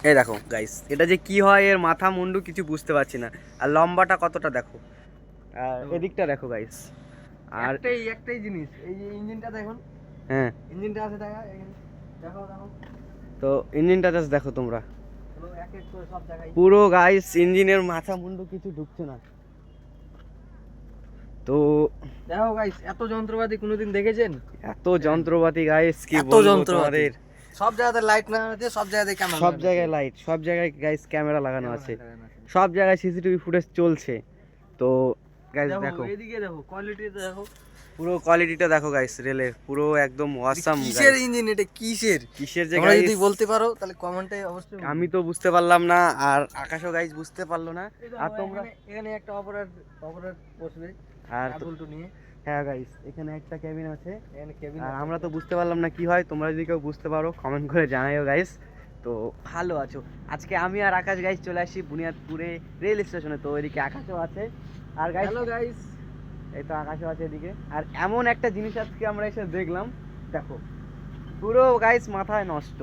এই দেখো গাইস, এটা যে কি হয় এর মাথা মুন্ডু কিছু বুঝতে পারছি না। আর লম্বাটা কতটা দেখো, আর এদিকটা দেখো গাইস। আর একটাই জিনিস, এই যে ইঞ্জিনটা দেখুন, হ্যাঁ ইঞ্জিনটা আছে দেখা এখানে, দেখো দেখো তো ইঞ্জিনটা জাস্ট দেখো তোমরা, পুরো এক এক করে সব জায়গায়। পুরো গাইস ইঞ্জিনের মাথা মুন্ডু কিছু ঢুকছে না। তো দেখো গাইস, এত যন্ত্রপাতি কোনোদিন দেখেছেন? এত যন্ত্রপাতি গাইস, কি এত বলবো যন্ত্রপাতি। তোমাদের। সব জায়গাতে লাইট লাগানো আছে, সব জায়গাতে ক্যামেরা, সব জায়গায় লাইট, সব জায়গায় গাইস ক্যামেরা লাগানো আছে, সব জায়গায় সিসিটিভি ফুটেজ চলছে। তো গাইস দেখো, এদিকে দেখো, কোয়ালিটিটা দেখো, পুরো কোয়ালিটিটা দেখো গাইস রেলের, পুরো একদম অসাম। কিসের ইঞ্জিন এটা, কিসের কিসের যে তোমরা গাইস যদি বলতে পারো তাহলে কমেন্টে অবশ্যই বলবে। আমি তো বুঝতে পারলাম না, আর আকাশও গাইস বুঝতে পারলো না। এই দেখো, আর তোমরা এখানে একটা অপারেটর বসবে আর আবুলটু নিয়ে। হ্যাঁ গাইস, এখানে একটা কেবিন আছে, এখানে কেবিন আর আমরা তো বুঝতে পারলাম না কি হয়। তোমরা যদি কেউ বুঝতে পারো কমেন্ট করে জানাইও গাইস। তো ভালো আছো? আজকে আমি আর আকাশ গাইস চলে আসি বুনিয়াদপুরে রেল স্টেশনে। তো এদিকে আকাশও আছে, আর গাইস হ্যালো গাইস, এই তো আকাশও আছে এদিকে। আর এমন একটা জিনিস আজকে আমরা এসে দেখলাম, দেখো পুরো গাইস মাথায় নষ্ট।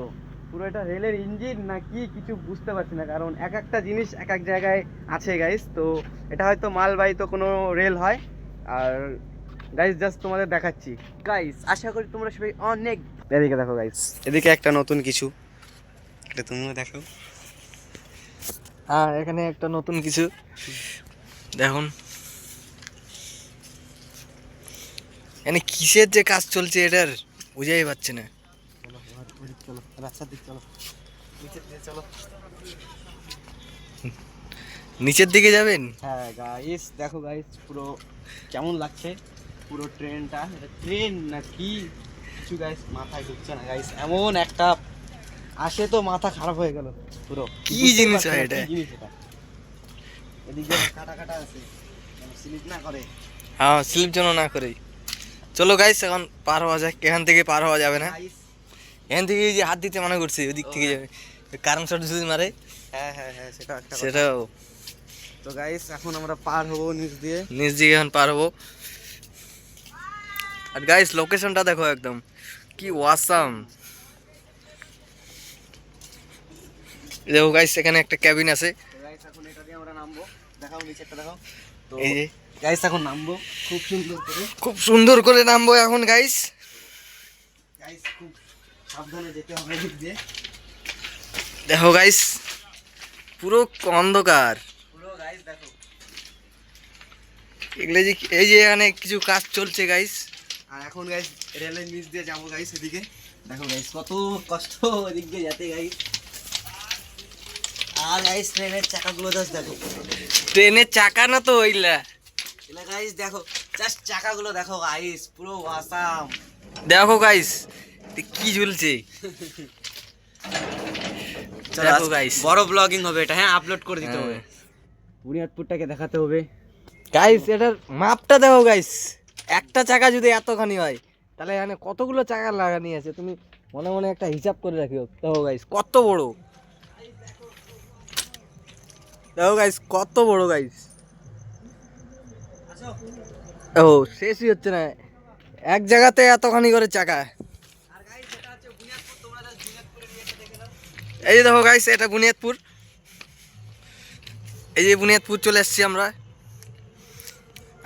পুরো এটা রেলের ইঞ্জিন না কি কিছু বুঝতে পারছি না, কারণ এক একটা জিনিস এক এক জায়গায় আছে গাইস। তো এটা হয়তো মালবাহী তো কোনো রেল হয়। আর গাইস জাস্ট তোমাদের দেখাচ্ছি গাইস, আশা করি তোমরা সবাই অনেক। এদিকে দেখো গাইস, এদিকে একটা নতুন কিছু, এটা তুমিও দেখো। হ্যাঁ এখানে একটা নতুন কিছু দেখুন, মানে কিসের যে কাজ চলছে এটার বুঝাই পাচ্ছে না। চলো এবার ওদিক চলো, রাস্তার দিক চলো, নিচের দিকে চলো। নিচের দিকে যাবেন? হ্যাঁ গাইস দেখো গাইস, পুরো কেমন লাগছে পুরো ট্রেনটা। এটা ট্রেন না কি কিছু গাইস মাথায় ঢুকছে না গাইস, এমন একটা আসে তো মাথা খারাপ হয়ে গেল পুরো। কি বুঝতেই জিনিস পারছি হয় না এটা? কি জিনিস এটা। এদিকে কাটা কাটা আছে, যেন স্লিপ না করে। হ্যাঁ স্লিপ যেন না করে। চলো গাইস এখন পার হওয়া যাক, এখান থেকে পার হওয়া যাবে না। গাইস এখান থেকে এই যে হাত দিতে মানা করছি, ওদিক থেকে যাবে, কারেন্ট শট যদি মারে। হ্যাঁ হ্যাঁ হ্যাঁ, সেটা একটা কথা। সেটাও তো গাইস এখন আমরা পার হবো নিচ দিয়ে। নিচ দিকে এখন পার হবো। আর গাইস লোকেশনটা দেখো একদম কি ওয়াসাম। দেখো গাইস এখানে একটা ক্যাবিন আছে, তো গাইস এখন এটা দিয়ে আমরা নামবো, দেখাও নিচেরটা দেখাও। তো এই যে গাইস এখন নামবো খুব সুন্দর করে। খুব সুন্দর করে নামবো এখন গাইস। গাইস খুব সাবধানে যেতে হবে এদিক দিয়ে। দেখো গাইস পুরো অন্ধকার। পুরো গাইস দেখো, এগুলো যে এই যে এখানে কিছু কাজ চলছে গাইস। আর এখন গাইস রেলের নিচ দিয়ে যাবো গাইস এদিকে। দেখো গাইস কত কষ্ট এদিক দিয়ে যেতে গাইস। আর গাইস ট্রেনের চাকাগুলো জাস্ট দেখো, ট্রেনের চাকা না তো ওইলা। এলা গাইস দেখো, জাস্ট চাকাগুলো দেখো গাইস, পুরো আসাম। দেখো গাইস কি ঝুলছে। দেখো গাইস বড় ব্লগিং হবে এটা, হ্যাঁ আপলোড করে দিতে হবে, বুনিয়াদপুরটাকে দেখাতে হবে গাইস। এটার মাপটা দেখো গাইস, একটা চাকা যদি এতখানি হয় তাহলে এখানে কতগুলো চাকা লাগানি আছে তুমি মনে মনে একটা হিসাব করে রাখিও। দেখো গাইস কত বড়, দেখো গাইস কত বড় গাইস। ও শেষই হচ্ছে না, এক জায়গাতে এতখানি করে চাকা। এই যে দেখো গাইস এটা বুনিয়াদপুর, এই যে বুনিয়াদপুর চলে এসেছি আমরা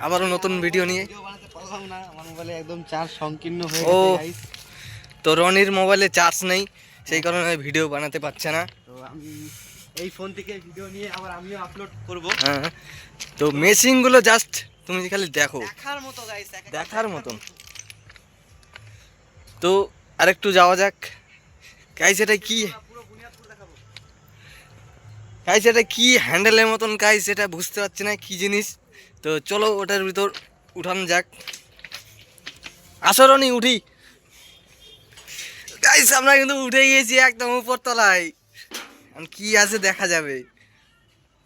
আবারও নতুন ভিডিও নিয়ে। ভিডিও বানাতে পারলাম না, আমার মোবাইলে একদম চার্জ সংকীর্ণ হয়ে ও গেছে গাইস। তো রনির মোবাইলে চার্জ নেই, সেই কারণে ভিডিও বানাতে পারছে না। তো আমি এই ফোন থেকে ভিডিও নিয়ে আবার আমিও আপলোড করব। হ্যাঁ তো মেশিনগুলো জাস্ট তুমি খালি দেখো, দেখার মতো গাইস, দেখার মতন। তো আরেকটু যাওয়া যাক গাইস। এটা কি পুরো বুনিয়াদপুর দেখাবো। গাইস, এটা কি হ্যান্ডেলের মতন গাইস, এটা বুঝতে পারছি না কি জিনিস। তো চলো ওটার ভিতর উঠানো যাক। আসো রনি উঠি। গাইস আমরা কিন্তু উঠে গিয়েছি একদম উপর তলায়, কি আছে দেখা যাবে।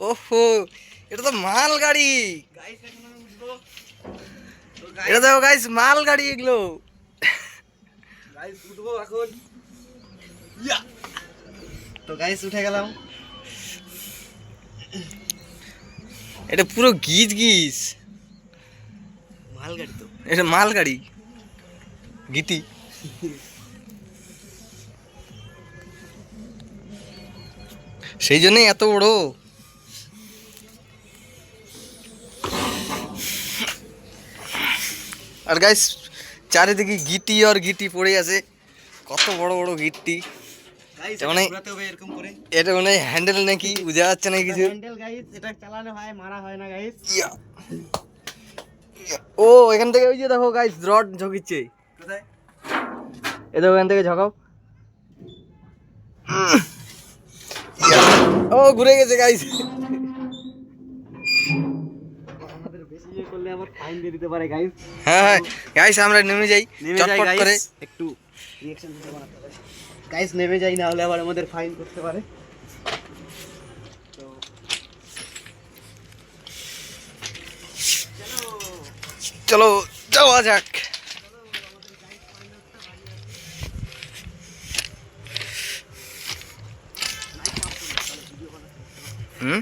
ওহো এটা তো মাল গাড়ি, গাইস এখন আমি উঠবো। তো এটা দেখো গাইস মাল গাড়ি এগুলো। গাইস উঠবো এখন। ইয়া, তো গাইস উঠে গেলাম। এটা পুরো গিজ গিজ, মাল গাড়ি তো। এটা মাল গাড়ি গিটি। সেই জন্যই এত বড়। আর গাইস চারিদিকে গিটি আর গিটি পড়ে আছে, কত বড় বড় গিটি। গাইস এটা মানে- ঘোরাতে হবে এরকম করে। এটা মানে হ্যান্ডেল নাকি বোঝা যাচ্ছে না কিছু। হ্যান্ডেল গাইস, এটা চালানো হয়, মারা হয় না গাইস। ইয়া। ও এখান থেকে ওই যে দেখো গাইস রড ঝকিচ্ছে। কোথায়? এ দেখো এখান থেকে ঝকাও। ইয়া। ও ঘুরে গেছে গাইস। আমাদের বেশি ইয়ে করলে আবার ফাইন দিয়ে দিতে পারে গাইস। হ্যাঁ হ্যাঁ গাইস আমরা নেমে যাই নেমে যাই চটপট করে। গাইস, একটু রিঅ্যাকশন ভিডিও বানাতে হবে গাইস। নেমে যাই, না হলে আবার আমাদের ফাইন করতে পারে। তো চলো যাওয়া যাক। হুম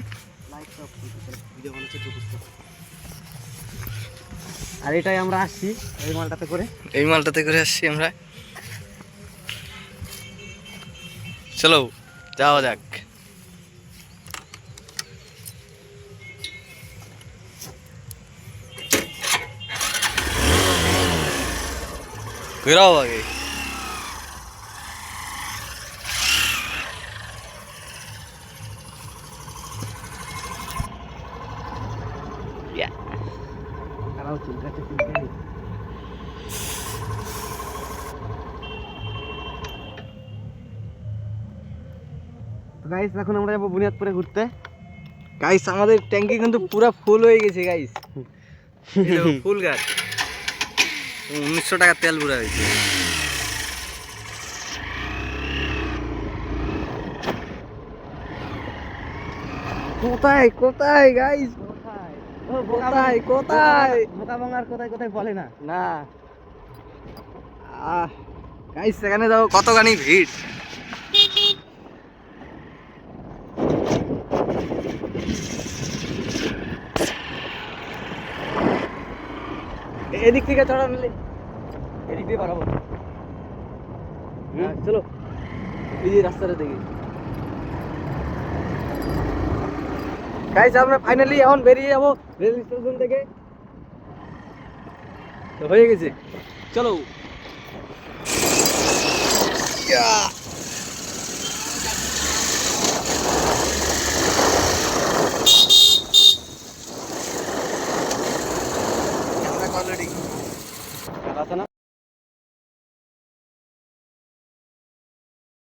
আর এটাই আমরা আসছি এই মালটাতে করে। এই মালটাতে করে আসছি আমরা। চলো যাওয়া যাক। ঘোরাও আগে। তারাও চুলকাচ্ছে চুলকানি। তো গাইস এখন আমরা যাবো বুনিয়াদপুরে ঘুরতে। গাইস আমাদের ট্যাঙ্কি কিন্তু পুরো ফুল হয়ে গেছে গাইস। ফুল গাছ 1900 টাকা তেল পুরা হয়েছে। কোথায় কোথায় গাইস? কোথায়? কোথায় কোথায়? বোকা ভাঙার কোথায় কোথায় বলে না। না গাইস সেখানে যাও, কতখানি ভিড়। এদিক থেকে চড়া নিলে এদিক দিয়ে পারাবো। হ্যাঁ চলো এই যে রাস্তাটা দেখি। গাইস আমরা ফাইনালি এখন বেরিয়ে যাবো রেল স্টেশন থেকে। তো হয়ে গেছে, চলো।